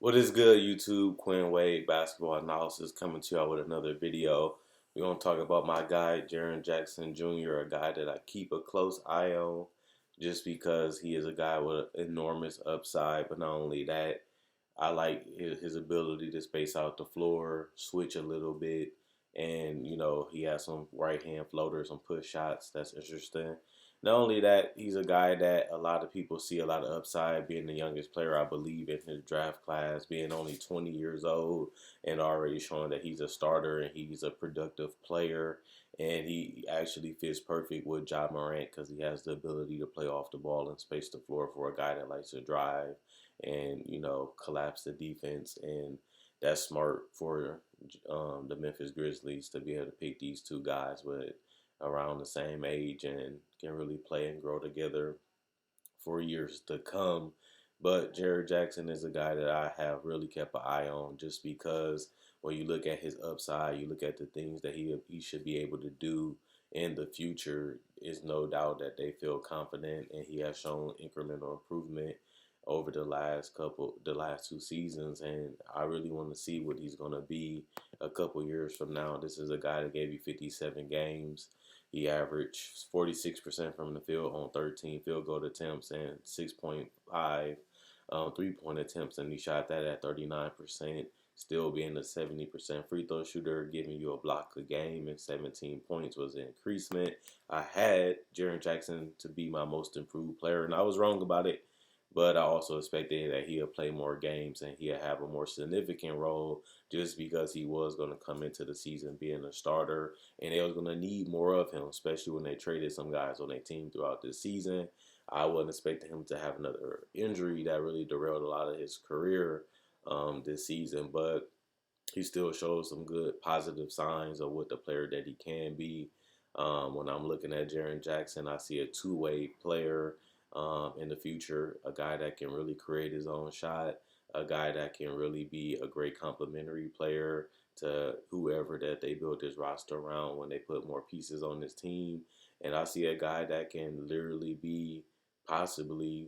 What is good, YouTube? Quinn Wade basketball analysis coming to y'all with another video. We're going to talk about my guy, Jaren Jackson Jr., a guy that I keep a close eye on just because he is a guy with enormous upside. But not only that, I like his ability to space out the floor, switch a little bit, and he has some right hand floaters, some push shots. That's interesting. Not only that, he's a guy that a lot of people see a lot of upside, being the youngest player, I believe, in his draft class, being only 20 years old and already showing that he's a starter and he's a productive player. And he actually fits perfect with Ja Morant because he has the ability to play off the ball and space the floor for a guy that likes to drive and collapse the defense. And that's smart for the Memphis Grizzlies to be able to pick these two guys with around the same age and can really play and grow together for years to come. But Jaren Jackson is a guy that I have really kept an eye on just because when you look at his upside, you look at the things that he should be able to do in the future, is no doubt that they feel confident, and he has shown incremental improvement over the last two seasons, and I really want to see what he's going to be a couple years from now. This is a guy that gave you 57 games. He averaged 46% from the field on 13 field goal attempts and 6.5 3-point attempts, and he shot that at 39%, still being a 70% free throw shooter, giving you a block a game, and 17 points was an increasement. I had Jaren Jackson to be my most improved player, and I was wrong about it. But I also expected that he'll play more games and he'll have a more significant role just because he was going to come into the season being a starter and they was going to need more of him, especially when they traded some guys on their team throughout the season. I wasn't expecting him to have another injury that really derailed a lot of his career this season, but he still shows some good positive signs of what the player that he can be. When I'm looking at Jaren Jackson, I see a two-way player in the future, a guy that can really create his own shot, a guy that can really be a great complementary player to whoever that they build this roster around when they put more pieces on this team. And I see a guy that can literally be possibly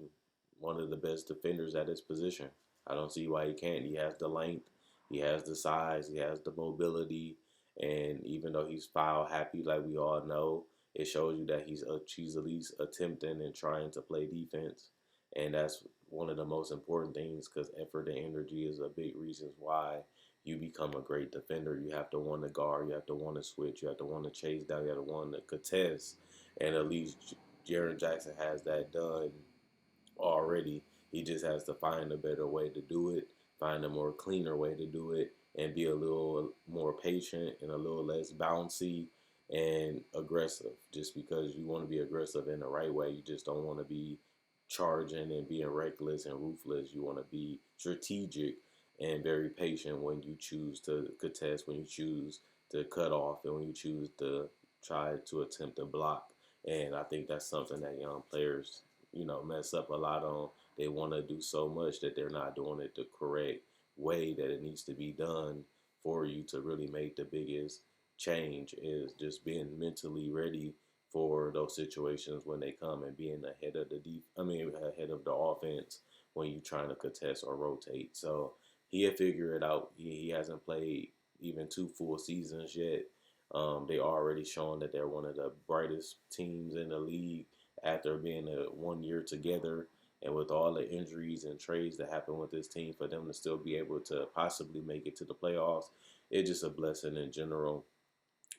one of the best defenders at his position. I don't see why he can't. He has the length, he has the size, he has the mobility, and even though he's foul happy, like we all know, it shows you that he's at least attempting and trying to play defense, and that's one of the most important things because effort and energy is a big reason why you become a great defender. You have to want to guard, you have to want to switch, you have to want to chase down, you have to want to contest, and at least Jaren Jackson has that done already. He just has to find a better way to do it, find a more cleaner way to do it, and be a little more patient and a little less bouncy and aggressive. Just because you want to be aggressive in the right way, you just don't want to be charging and being reckless and ruthless. You want to be strategic and very patient when you choose to contest, when you choose to cut off, and when you choose to try to attempt to block. And I think that's something that young players mess up a lot on. They want to do so much that they're not doing it the correct way that it needs to be done for you to really make the biggest change. Is just being mentally ready for those situations when they come and being ahead of ahead of the offense when you're trying to contest or rotate. So he'll figure it out. He hasn't played even two full seasons yet. They already shown that they're one of the brightest teams in the league after being 1 year together, and with all the injuries and trades that happen with this team, for them to still be able to possibly make it to the playoffs, it's just a blessing in general.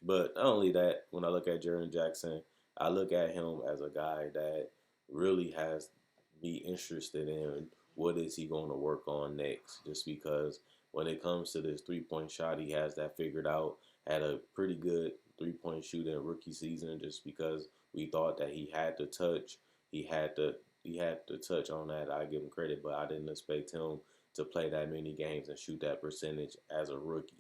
But not only that, when I look at Jaren Jackson, I look at him as a guy that really has be interested in what is he going to work on next. Just because when it comes to this 3-point shot, he has that figured out. Had a pretty good 3-point shooting rookie season, just because we thought that he had to touch. He had to touch on that. I give him credit, but I didn't expect him to play that many games and shoot that percentage as a rookie.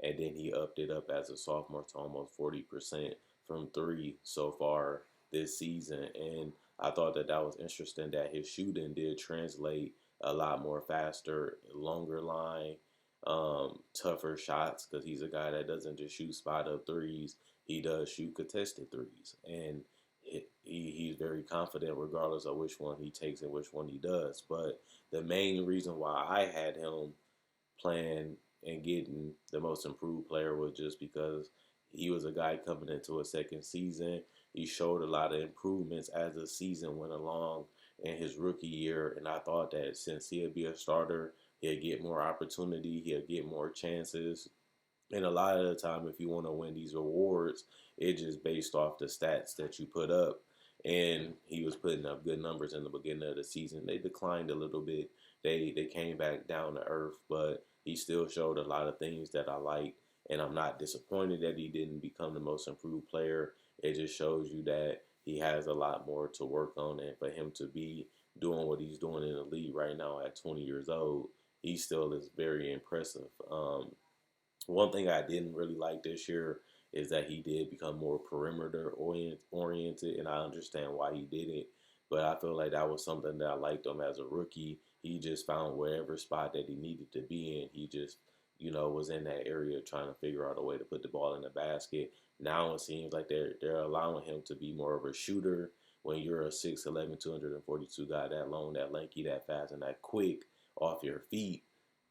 And then he upped it up as a sophomore to almost 40% from three so far this season. And I thought that that was interesting that his shooting did translate a lot more faster, longer line, tougher shots, because he's a guy that doesn't just shoot spot up threes. He does shoot contested threes. And he's very confident regardless of which one he takes and which one he does. But the main reason why I had him playing and getting the most improved player was just because he was a guy coming into a second season. He showed a lot of improvements as the season went along in his rookie year, and I thought that since he'll be a starter, he'll get more opportunity, he'll get more chances. And a lot of the time, if you want to win these awards, it's just based off the stats that you put up. And he was putting up good numbers in the beginning of the season. They declined a little bit. They came back down to earth, but he still showed a lot of things that I like. And I'm not disappointed that he didn't become the most improved player. It just shows you that he has a lot more to work on. And for him to be doing what he's doing in the league right now at 20 years old, he still is very impressive. One thing I didn't really like this year is that he did become more perimeter oriented, and I understand why he did it. But I feel like that was something that I liked him as a rookie. He just found wherever spot that he needed to be in. He just, was in that area trying to figure out a way to put the ball in the basket. Now it seems like they're allowing him to be more of a shooter. When you're a 6'11", 242 guy, that long, that lanky, that fast, and that quick off your feet,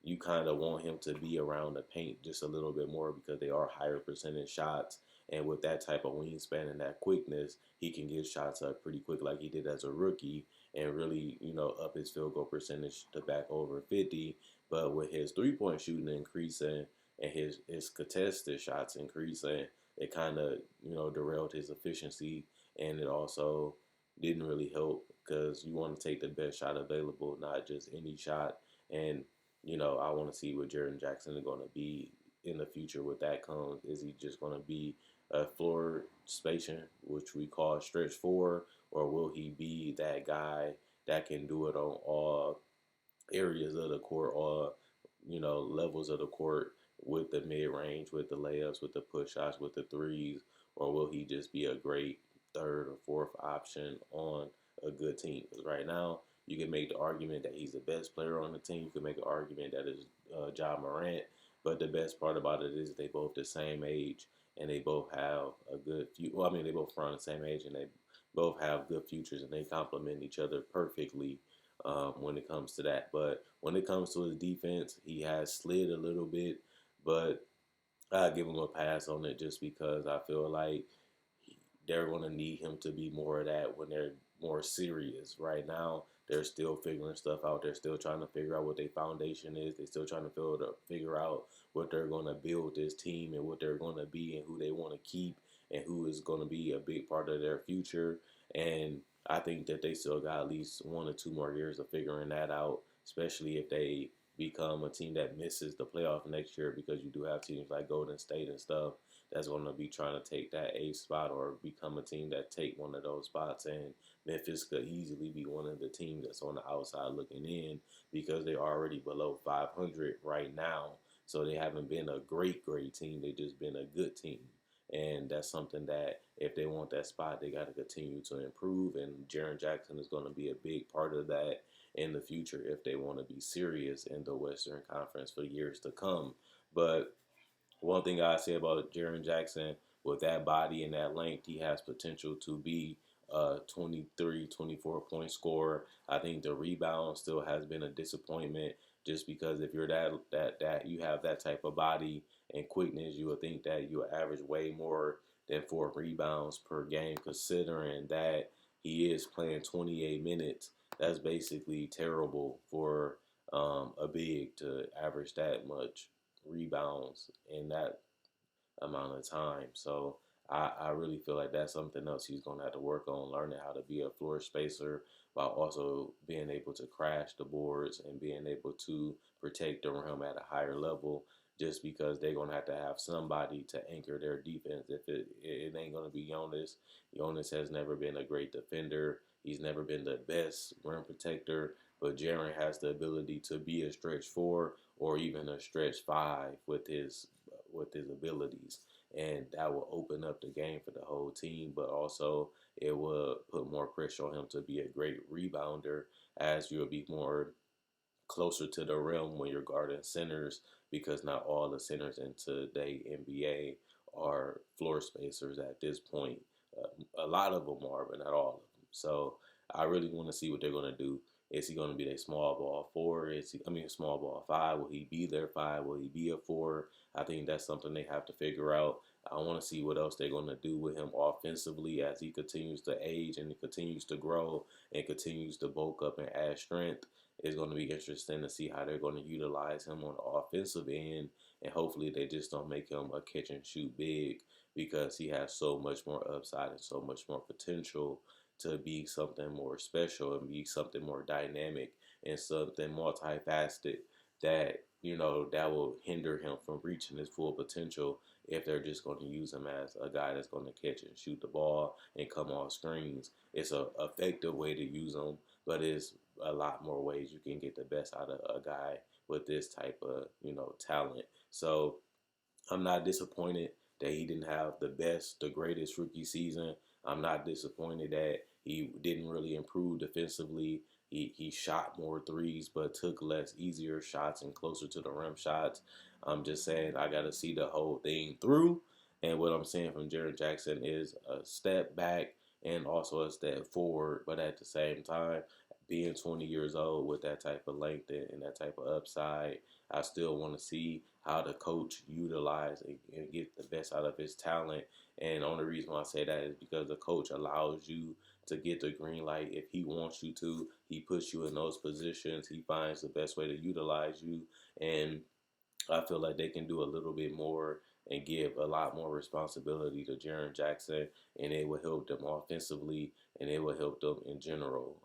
you kind of want him to be around the paint just a little bit more because they are higher percentage shots. And with that type of wingspan and that quickness, he can get shots up pretty quick like he did as a rookie and really, up his field goal percentage to back over 50. But with his three-point shooting increasing and his contested shots increasing, it kind of, derailed his efficiency. And it also didn't really help because you want to take the best shot available, not just any shot. And I want to see what Jaren Jackson is going to be in the future. With that comes, is he just going to be a floor spacer, which we call stretch four, or will he be that guy that can do it on all areas of the court, all levels of the court, with the mid range, with the layups, with the push shots, with the threes, or will he just be a great third or fourth option on a good team? Because right now, you can make the argument that he's the best player on the team. You can make an argument that is Ja Morant. But the best part about it is they both the same age and they both have a good few. Well, I mean, they both around the same age and they both have good futures and they complement each other perfectly when it comes to that. But when it comes to his defense, he has slid a little bit, but I give him a pass on it just because I feel like they're going to need him to be more of that when they're more serious. Right now, they're still figuring stuff out. They're still trying to figure out what their foundation is. They're still trying to figure out what they're going to build this team and what they're going to be and who they want to keep and who is going to be a big part of their future. And I think that they still got at least 1 or 2 more years of figuring that out, especially if they become a team that misses the playoff next year, because you do have teams like Golden State and stuff that's going to be trying to take that A spot or become a team that take one of those spots. And Memphis could easily be one of the teams that's on the outside looking in because they're already below 500 right now. So they haven't been a great team. They just been a good team. And that's something that if they want that spot, they got to continue to improve. And Jaren Jackson is going to be a big part of that in the future if they want to be serious in the Western Conference for years to come. But one thing I say about Jaren Jackson, with that body and that length, he has potential to be a 23, 24-point scorer. I think the rebound still has been a disappointment just because if you're that you have that type of body and quickness, you would think that you would average way more than 4 rebounds per game, considering that he is playing 28 minutes. That's basically terrible for a big to average that much rebounds in that amount of time. So I really feel like that's something else he's going to have to work on, learning how to be a floor spacer while also being able to crash the boards and being able to protect the rim at a higher level, just because they're going to have somebody to anchor their defense. If it ain't going to be Jonas. Jonas has never been a great defender. He's never been the best rim protector, but Jaren has the ability to be a stretch 4 or even a stretch 5 with his abilities, and that will open up the game for the whole team. But also, it will put more pressure on him to be a great rebounder, as you'll be more closer to the rim when you're guarding centers, because not all the centers in today's NBA are floor spacers at this point. A lot of them are, but not all of them. So I really want to see what they're going to do Is he going to be a small ball four? Small ball five? Will he be their five? Will he be a four? I think that's something they have to figure out. I want to see what else they're going to do with him offensively as he continues to age and he continues to grow and continues to bulk up and add strength. It's going to be interesting to see how they're going to utilize him on the offensive end, and hopefully they just don't make him a catch and shoot big, because he has so much more upside and so much more potential to be something more special and be something more dynamic and something multifaceted that, that will hinder him from reaching his full potential if they're just going to use him as a guy that's going to catch and shoot the ball and come off screens. It's a effective way to use him, but it's a lot more ways you can get the best out of a guy with this type of, talent. So I'm not disappointed that he didn't have the greatest rookie season. I'm not disappointed that he didn't really improve defensively. He shot more threes, but took less easier shots and closer to the rim shots. I'm just saying I got to see the whole thing through. And what I'm saying from Jaren Jackson is a step back and also a step forward. But at the same time, being 20 years old with that type of length and that type of upside, I still want to see how the coach utilize and get the best out of his talent. And the only reason why I say that is because the coach allows you to get the green light if he wants you to. He puts you in those positions. He finds the best way to utilize you. And I feel like they can do a little bit more and give a lot more responsibility to Jaren Jackson, and it will help them offensively, and it will help them in general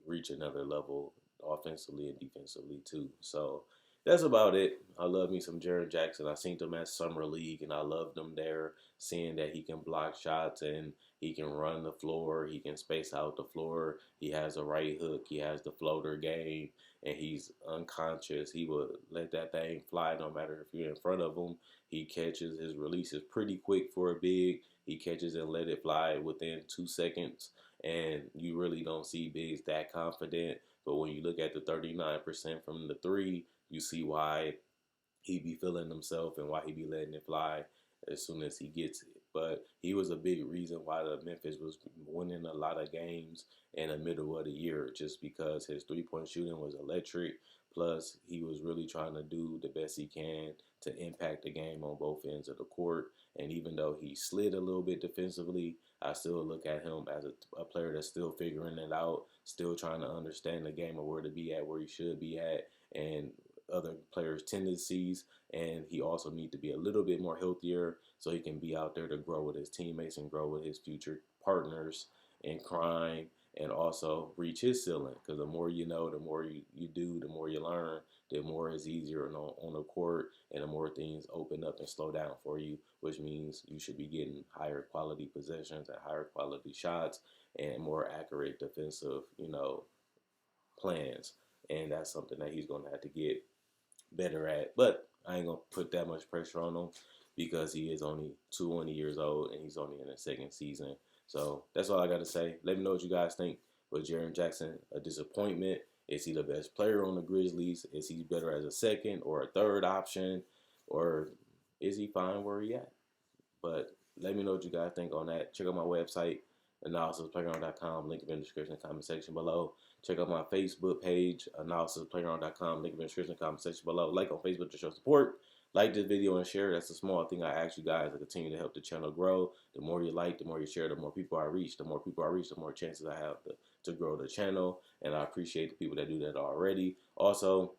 reach another level offensively and defensively too. So that's about it. I love me some Jaren Jackson. I seen him at Summer League and I loved him there, seeing that he can block shots and he can run the floor. He can space out the floor. He has a right hook. He has the floater game, and he's unconscious. He will let that thing fly no matter if you're in front of him. He catches. His release is pretty quick for a big. He catches and let it fly within 2 seconds. And you really don't see bigs that confident. But when you look at the 39% from the three, you see why he be feeling himself and why he be letting it fly as soon as he gets it. But he was a big reason why the Memphis was winning a lot of games in the middle of the year, just because his three-point shooting was electric. Plus, he was really trying to do the best he can to impact the game on both ends of the court. And even though he slid a little bit defensively, I still look at him as a player that's still figuring it out, still trying to understand the game of where to be at, where he should be at, and other players' tendencies. And he also needs to be a little bit more healthier so he can be out there to grow with his teammates and grow with his future partners in crime, and also reach his ceiling. Because the more you know, the more you do, the more you learn, the more it's easier on the court, and the more things open up and slow down for you, which means you should be getting higher quality possessions and higher quality shots and more accurate defensive, plans. And that's something that he's going to have to get better at. But I ain't going to put that much pressure on him because he is only 20 years old and he's only in his second season. So that's all I got to say. Let me know what you guys think. Was Jaren Jackson a disappointment? Is he the best player on the Grizzlies? Is he better as a second or a third option? Or is he fine where he at? But let me know what you guys think on that. Check out my website, analysisplayground.com. Link in the description and comment section below. Check out my Facebook page, analysisplayground.com. Link in the description and comment section below. Like on Facebook to show support. Like this video and share. That's a small thing I ask you guys to continue to help the channel grow. The more you like, the more you share, the more people I reach. The more people I reach, the more chances I have to grow the channel. And I appreciate the people that do that already. Also,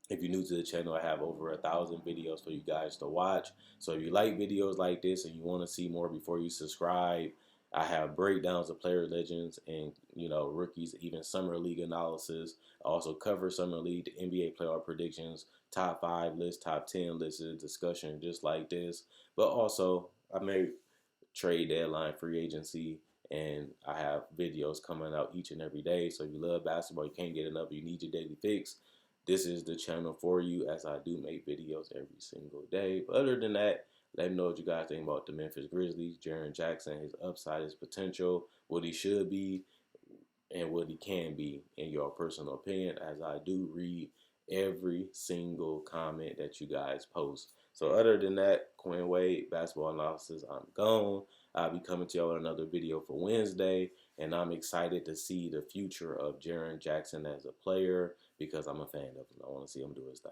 if you're new to the channel, I have over 1,000 videos for you guys to watch. So if you like videos like this and you want to see more before you subscribe, I have breakdowns of player legends and, rookies, even summer league analysis. I also cover summer league, the NBA playoff predictions, top 5 lists, top 10 lists, discussion just like this. But also, I made trade deadline, free agency, and I have videos coming out each and every day. So if you love basketball, you can't get enough, you need your daily fix, this is the channel for you, as I do make videos every single day. But other than that, let me know what you guys think about the Memphis Grizzlies, Jaren Jackson, his upside, his potential, what he should be, and what he can be in your personal opinion, as I do read every single comment that you guys post. So other than that, Quinn Wade, basketball analysis, I'm gone. I'll be coming to y'all with another video for Wednesday. And I'm excited to see the future of Jaren Jackson as a player because I'm a fan of him. I want to see him do his thing.